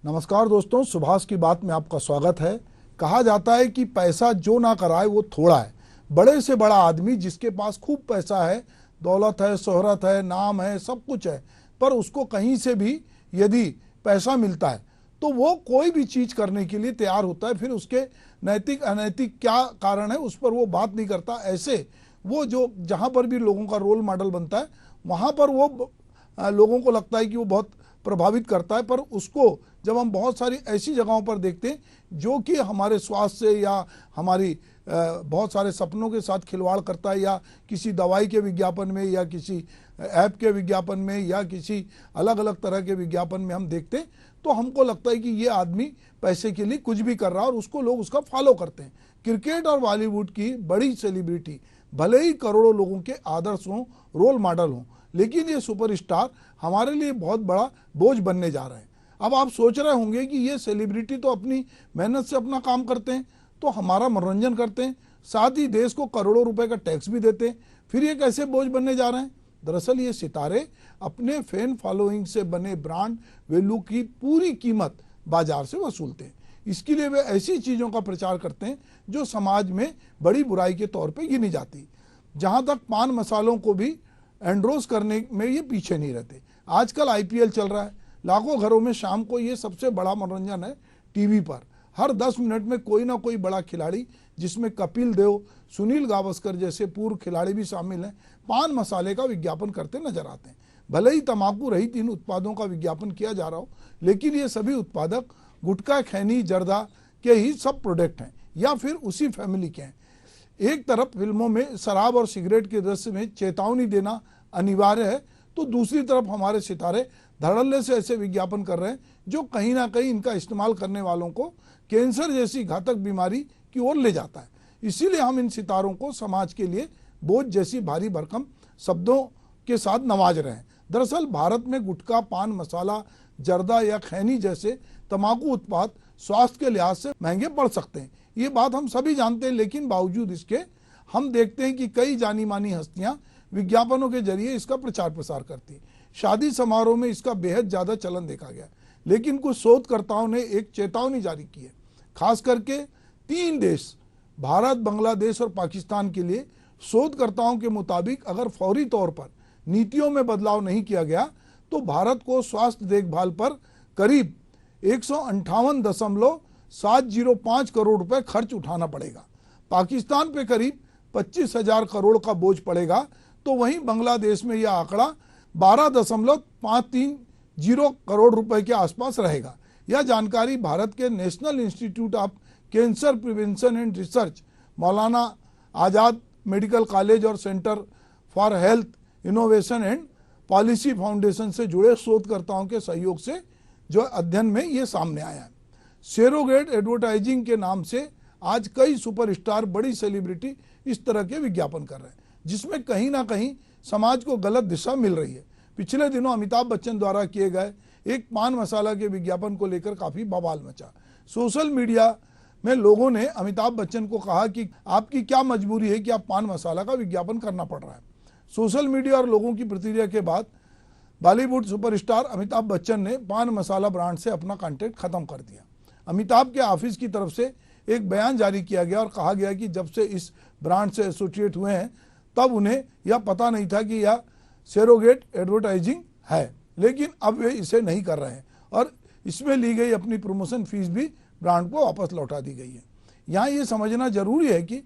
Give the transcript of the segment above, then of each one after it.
नमस्कार दोस्तों, सुभाष की बात में आपका स्वागत है। कहा जाता है कि पैसा जो ना कराए वो थोड़ा है। बड़े से बड़ा आदमी जिसके पास खूब पैसा है, दौलत है, शोहरत है, नाम है, सब कुछ है, पर उसको कहीं से भी यदि पैसा मिलता है तो वो कोई भी चीज करने के लिए तैयार होता है। फिर उसके नैतिक अनैतिक क्या कारण है उस पर वो बात नहीं करता। ऐसे वो जो जहाँ पर भी लोगों का रोल मॉडल बनता है वहाँ पर वो लोगों को लगता है कि वो बहुत प्रभावित करता है। पर उसको जब हम बहुत सारी ऐसी जगहों पर देखते हैं जो कि हमारे स्वास्थ्य से या हमारी बहुत सारे सपनों के साथ खिलवाड़ करता है, या किसी दवाई के विज्ञापन में या किसी ऐप के विज्ञापन में या किसी अलग अलग तरह के विज्ञापन में हम देखते हैं, तो हमको लगता है कि ये आदमी पैसे के लिए कुछ भी कर रहा है और उसको लोग उसका फॉलो करते हैं। क्रिकेट और बॉलीवुड की बड़ी सेलिब्रिटी भले ही करोड़ों लोगों के आदर्श हों, रोल मॉडल हों, लेकिन ये सुपरस्टार हमारे लिए बहुत बड़ा बोझ बनने जा रहे हैं। अब आप सोच रहे होंगे कि ये सेलिब्रिटी तो अपनी मेहनत से अपना काम करते हैं, तो हमारा मनोरंजन करते हैं, साथ ही देश को करोड़ों रुपए का टैक्स भी देते हैं, फिर ये कैसे बोझ बनने जा रहे हैं। दरअसल ये सितारे अपने फैन फॉलोइंग से बने ब्रांड वैल्यू की पूरी कीमत बाजार से वसूलते हैं। इसके लिए वे ऐसी चीज़ों का प्रचार करते हैं जो समाज में बड़ी बुराई के तौर पर गिनी जाती। जहाँ तक पान मसालों को भी एंडोर्स करने में ये पीछे नहीं रहते। आजकल आईपीएल चल रहा है, लाखों घरों में शाम को ये सबसे बड़ा मनोरंजन है। टीवी पर हर 10 मिनट में कोई ना कोई बड़ा खिलाड़ी, जिसमें कपिल देव, सुनील गावस्कर जैसे पूर्व खिलाड़ी भी शामिल हैं, पान मसाले का विज्ञापन करते नजर आते हैं। भले ही तंबाकू रहित इन उत्पादों का विज्ञापन किया जा रहा हो, लेकिन ये सभी उत्पादक गुटखा, खैनी, जर्दा के ही सब प्रोडक्ट हैं या फिर उसी फैमिली के हैं। एक तरफ फिल्मों में शराब और सिगरेट के दृश्य में चेतावनी देना अनिवार्य है, तो दूसरी तरफ हमारे सितारे धड़ल्ले से ऐसे विज्ञापन कर रहे हैं जो कहीं ना कहीं इनका इस्तेमाल करने वालों को कैंसर जैसी घातक बीमारी की ओर ले जाता है। इसीलिए हम इन सितारों को समाज के लिए बोझ जैसी भारी भरकम शब्दों के साथ नवाज रहे हैं। दरअसल भारत में गुटखा, पान मसाला, जर्दा या खैनी जैसे तंबाकू उत्पाद स्वास्थ्य के लिहाज से महंगे पड़ सकते हैं। ये बात हम सभी जानते हैं, लेकिन बावजूद इसके हम देखते हैं कि कई जानी मानी हस्तियां विज्ञापनों के जरिए इसका प्रचार प्रसार करती हैं। शादी समारोह में इसका बेहद ज्यादा चलन देखा गया, लेकिन कुछ शोधकर्ताओं ने एक चेतावनी जारी की है, खास करके 3 देश भारत, बांग्लादेश और पाकिस्तान के लिए। शोधकर्ताओं के मुताबिक अगर फौरी तौर पर नीतियों में बदलाव नहीं किया गया तो भारत को स्वास्थ्य देखभाल पर करीब 158.705 करोड़ रुपए खर्च उठाना पड़ेगा। पाकिस्तान पे करीब 25,000 करोड़ का बोझ पड़ेगा, तो वहीं बांग्लादेश में यह आंकड़ा 12.530 करोड़ रुपए के आसपास रहेगा। यह जानकारी भारत के national institute of cancer prevention and research, Maulana Azad medical college और centre for health innovation and policy foundation से जुड़े शोधकर्ताओं के सहयोग से जो अध्ययन में ये सामने आया है। सेरोगेट एडवर्टाइजिंग के नाम से आज कई सुपरस्टार, बड़ी सेलिब्रिटी इस तरह के विज्ञापन कर रहे हैं, जिसमें कहीं ना कहीं समाज को गलत दिशा मिल रही है। पिछले दिनों अमिताभ बच्चन द्वारा किए गए एक पान मसाला के विज्ञापन को लेकर काफी बवाल मचा। सोशल मीडिया में लोगों ने अमिताभ बच्चन को कहा कि आपकी क्या मजबूरी है कि आप पान मसाला का विज्ञापन करना पड़ रहा है। सोशल मीडिया और लोगों की प्रतिक्रिया के बाद बॉलीवुड सुपरस्टार अमिताभ बच्चन ने पान मसाला ब्रांड से अपना कॉन्ट्रैक्ट खत्म कर दिया। अमिताभ के ऑफिस की तरफ से एक बयान जारी किया गया और कहा गया कि जब से इस ब्रांड से एसोसिएट हुए हैं तब उन्हें यह पता नहीं था कि यह सेरोगेट एडवर्टाइजिंग है, लेकिन अब वे इसे नहीं कर रहे हैं और इसमें ली गई अपनी प्रमोशन फीस भी ब्रांड को वापस लौटा दी गई है। यहाँ ये समझना जरूरी है कि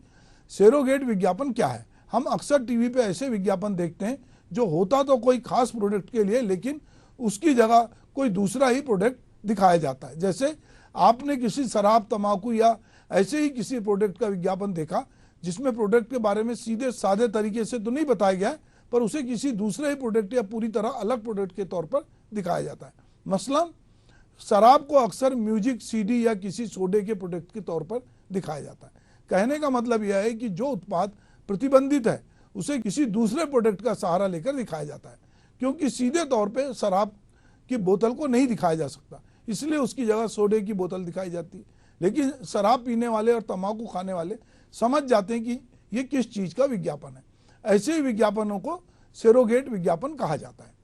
सेरोगेट विज्ञापन क्या है। हम अक्सर टीवी पे ऐसे विज्ञापन देखते हैं जो होता तो कोई खास प्रोडक्ट के लिए, लेकिन उसकी जगह कोई दूसरा ही प्रोडक्ट दिखाया जाता है। जैसे आपने किसी शराब, तंबाकू या ऐसे ही किसी प्रोडक्ट का विज्ञापन देखा जिसमें प्रोडक्ट के बारे में सीधे सादे तरीके से तो नहीं बताया गया, पर उसे किसी दूसरे ही प्रोडक्ट या पूरी तरह अलग प्रोडक्ट के तौर पर दिखाया जाता है। मसलन शराब को अक्सर म्यूजिक, सीडी या किसी सोडे के प्रोडक्ट के तौर पर दिखाया जाता है। कहने का मतलब यह है कि जो उत्पाद प्रतिबंधित है उसे किसी दूसरे प्रोडक्ट का सहारा लेकर दिखाया जाता है, क्योंकि सीधे तौर पे शराब की बोतल को नहीं दिखाया जा सकता, इसलिए उसकी जगह सोडे की बोतल दिखाई जाती है। लेकिन शराब पीने वाले और तंबाकू खाने वाले समझ जाते हैं कि ये किस चीज का विज्ञापन है। ऐसे ही विज्ञापनों को सेरोगेट विज्ञापन कहा जाता है।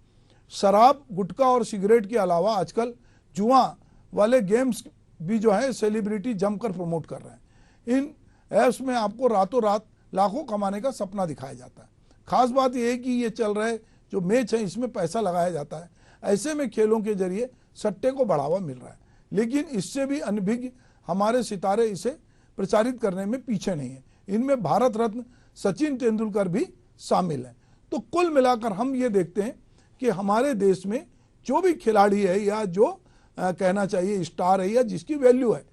शराब, गुटखा और सिगरेट के अलावा आजकल जुआ, वाले गेम्स भी जो है सेलिब्रिटी जमकर प्रमोट कर रहे हैं। इन ऐप्स में आपको रातों रात लाखों कमाने का सपना दिखाया जाता है। खास बात यह है कि ये चल रहे जो मैच है इसमें पैसा लगाया जाता है। ऐसे में खेलों के जरिए सट्टे को बढ़ावा मिल रहा है, लेकिन इससे भी अनभिज्ञ हमारे सितारे इसे प्रचारित करने में पीछे नहीं है। इनमें भारत रत्न सचिन तेंदुलकर भी शामिल है। तो कुल मिलाकर हम ये देखते हैं कि हमारे देश में जो भी खिलाड़ी है या जो कहना चाहिए स्टार है या जिसकी वैल्यू है,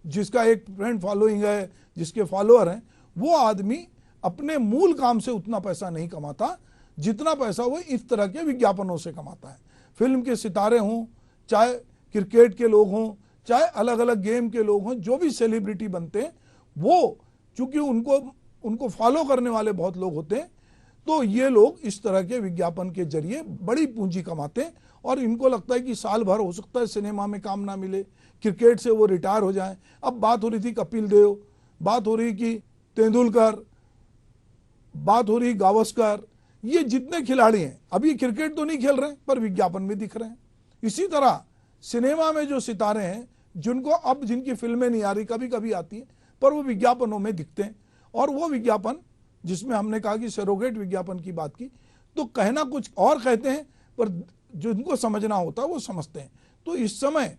जिसका एक फ्रेंड फॉलोइंग है, जिसके फॉलोअर हैं, वो आदमी अपने मूल काम से उतना पैसा नहीं कमाता जितना पैसा वो इस तरह के विज्ञापनों से कमाता है। फिल्म के सितारे हों, चाहे क्रिकेट के लोग हों, चाहे अलग अलग गेम के लोग हों, जो भी सेलिब्रिटी बनते हैं वो चूंकि उनको फॉलो करने वाले बहुत लोग होते हैं, तो ये लोग इस तरह के विज्ञापन के जरिए बड़ी पूंजी कमाते हैं और इनको लगता है कि साल भर हो सकता है सिनेमा में काम ना मिले, क्रिकेट से वो रिटायर हो जाएं। अब बात हो रही थी कपिल देव, बात हो रही कि तेंदुलकर, बात हो रही गावस्कर, ये जितने खिलाड़ी हैं अभी क्रिकेट तो नहीं खेल रहे पर विज्ञापन में दिख रहे हैं। इसी तरह सिनेमा में जो सितारे हैं जिनको अब जिनकी फिल्में नहीं आ रही, कभी कभी आती हैं पर वो विज्ञापनों में दिखते हैं, और वो विज्ञापन जिसमें हमने कहा कि सरोगेट विज्ञापन की बात की, तो कहना कुछ और कहते हैं पर जिनको समझना होता है वो समझते हैं। तो इस समय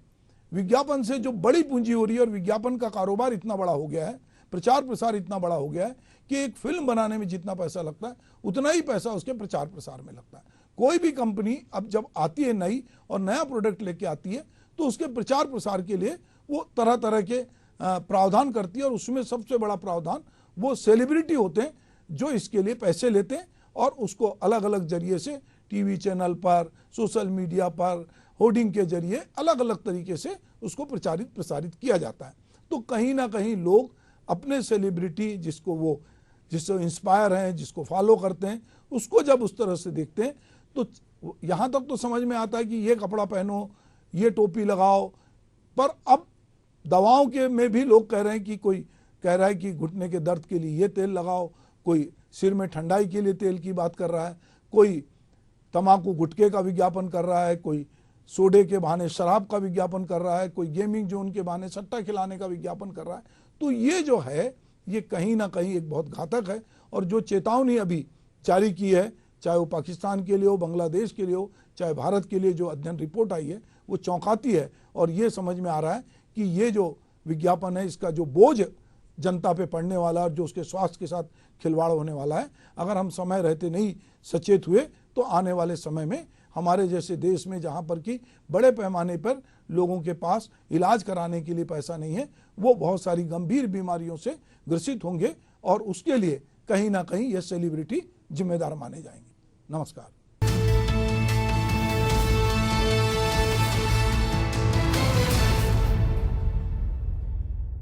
विज्ञापन से जो बड़ी पूंजी हो रही है और विज्ञापन का कारोबार इतना बड़ा हो गया है, प्रचार प्रसार इतना बड़ा हो गया है कि एक फिल्म बनाने में जितना पैसा लगता है उतना ही पैसा उसके प्रचार प्रसार में लगता है। कोई भी कंपनी अब जब आती है नई और नया प्रोडक्ट लेके आती है तो उसके प्रचार प्रसार के लिए वो तरह तरह के प्रावधान करती है, और उसमें सबसे बड़ा प्रावधान वो सेलिब्रिटी होते हैं जो इसके लिए पैसे लेते हैं और उसको अलग अलग जरिए से टीवी चैनल पर, सोशल मीडिया पर, होर्डिंग के जरिए अलग अलग तरीके से उसको प्रचारित प्रसारित किया जाता है। तो कहीं ना कहीं लोग अपने सेलिब्रिटी जिससे इंस्पायर हैं, जिसको फॉलो करते हैं, उसको जब उस तरह से देखते हैं तो यहाँ तक तो समझ में आता है कि ये कपड़ा पहनो, ये टोपी लगाओ, पर अब दवाओं के में भी लोग कह रहे हैं कि कोई कह रहा है कि घुटने के दर्द के लिए ये तेल लगाओ, कोई सिर में ठंडाई के लिए तेल की बात कर रहा है, कोई तंबाकू गुटखे का विज्ञापन कर रहा है, कोई सोडे के बहाने शराब का विज्ञापन कर रहा है, कोई गेमिंग जोन के बहाने सट्टा खिलाने का विज्ञापन कर रहा है। तो ये जो है ये कहीं ना कहीं एक बहुत घातक है, और जो चेतावनी अभी जारी की है, चाहे वो पाकिस्तान के लिए हो, बांग्लादेश के लिए हो, चाहे भारत के लिए जो अध्ययन रिपोर्ट आई है, वो चौंकाती है। और ये समझ में आ रहा है कि ये जो विज्ञापन है इसका जो बोझ जनता पे पड़ने वाला और जो उसके स्वास्थ्य के साथ खिलवाड़ होने वाला है, अगर हम समय रहते नहीं सचेत हुए तो आने वाले समय में हमारे जैसे देश में जहाँ पर कि बड़े पैमाने पर लोगों के पास इलाज कराने के लिए पैसा नहीं है, वो बहुत सारी गंभीर बीमारियों से ग्रसित होंगे, और उसके लिए कहीं ना कहीं ये सेलिब्रिटी जिम्मेदार माने जाएंगे। नमस्कार।